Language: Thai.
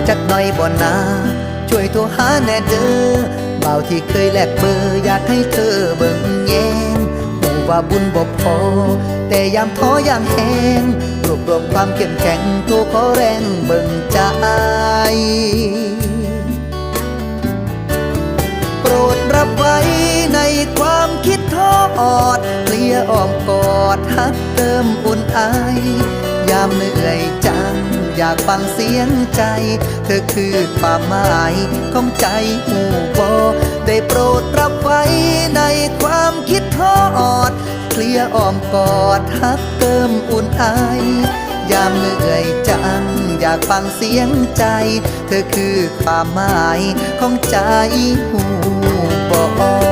จักหน่อยบ่นาช่วยโทรหาแน่เด้อบ่าวที่เคยแลกเบอร์อยากให้เธอเบิ่งแยงหูว่าบุญบ่พอแต่ยามท้อยามแห้งรวบรวมความเข้มแข็งโทรขอแรงเบิ่งใจโปรดรับไว้ในความคิดทอดเคลียร์อ้อมกอดฮักเติมอุ่นไอยามเหนื่อยจังอยากฟังเสียงใจเธอคือความหมายของใจหูบ่ได้โปรดรับไว้ในความคิดทอดเคลียร์อ้อมกอดฮักเติมอุ่นไอยามเหนื่อยจังอยากฟังเสียงใจเธอคือความหมายของใจหูบ่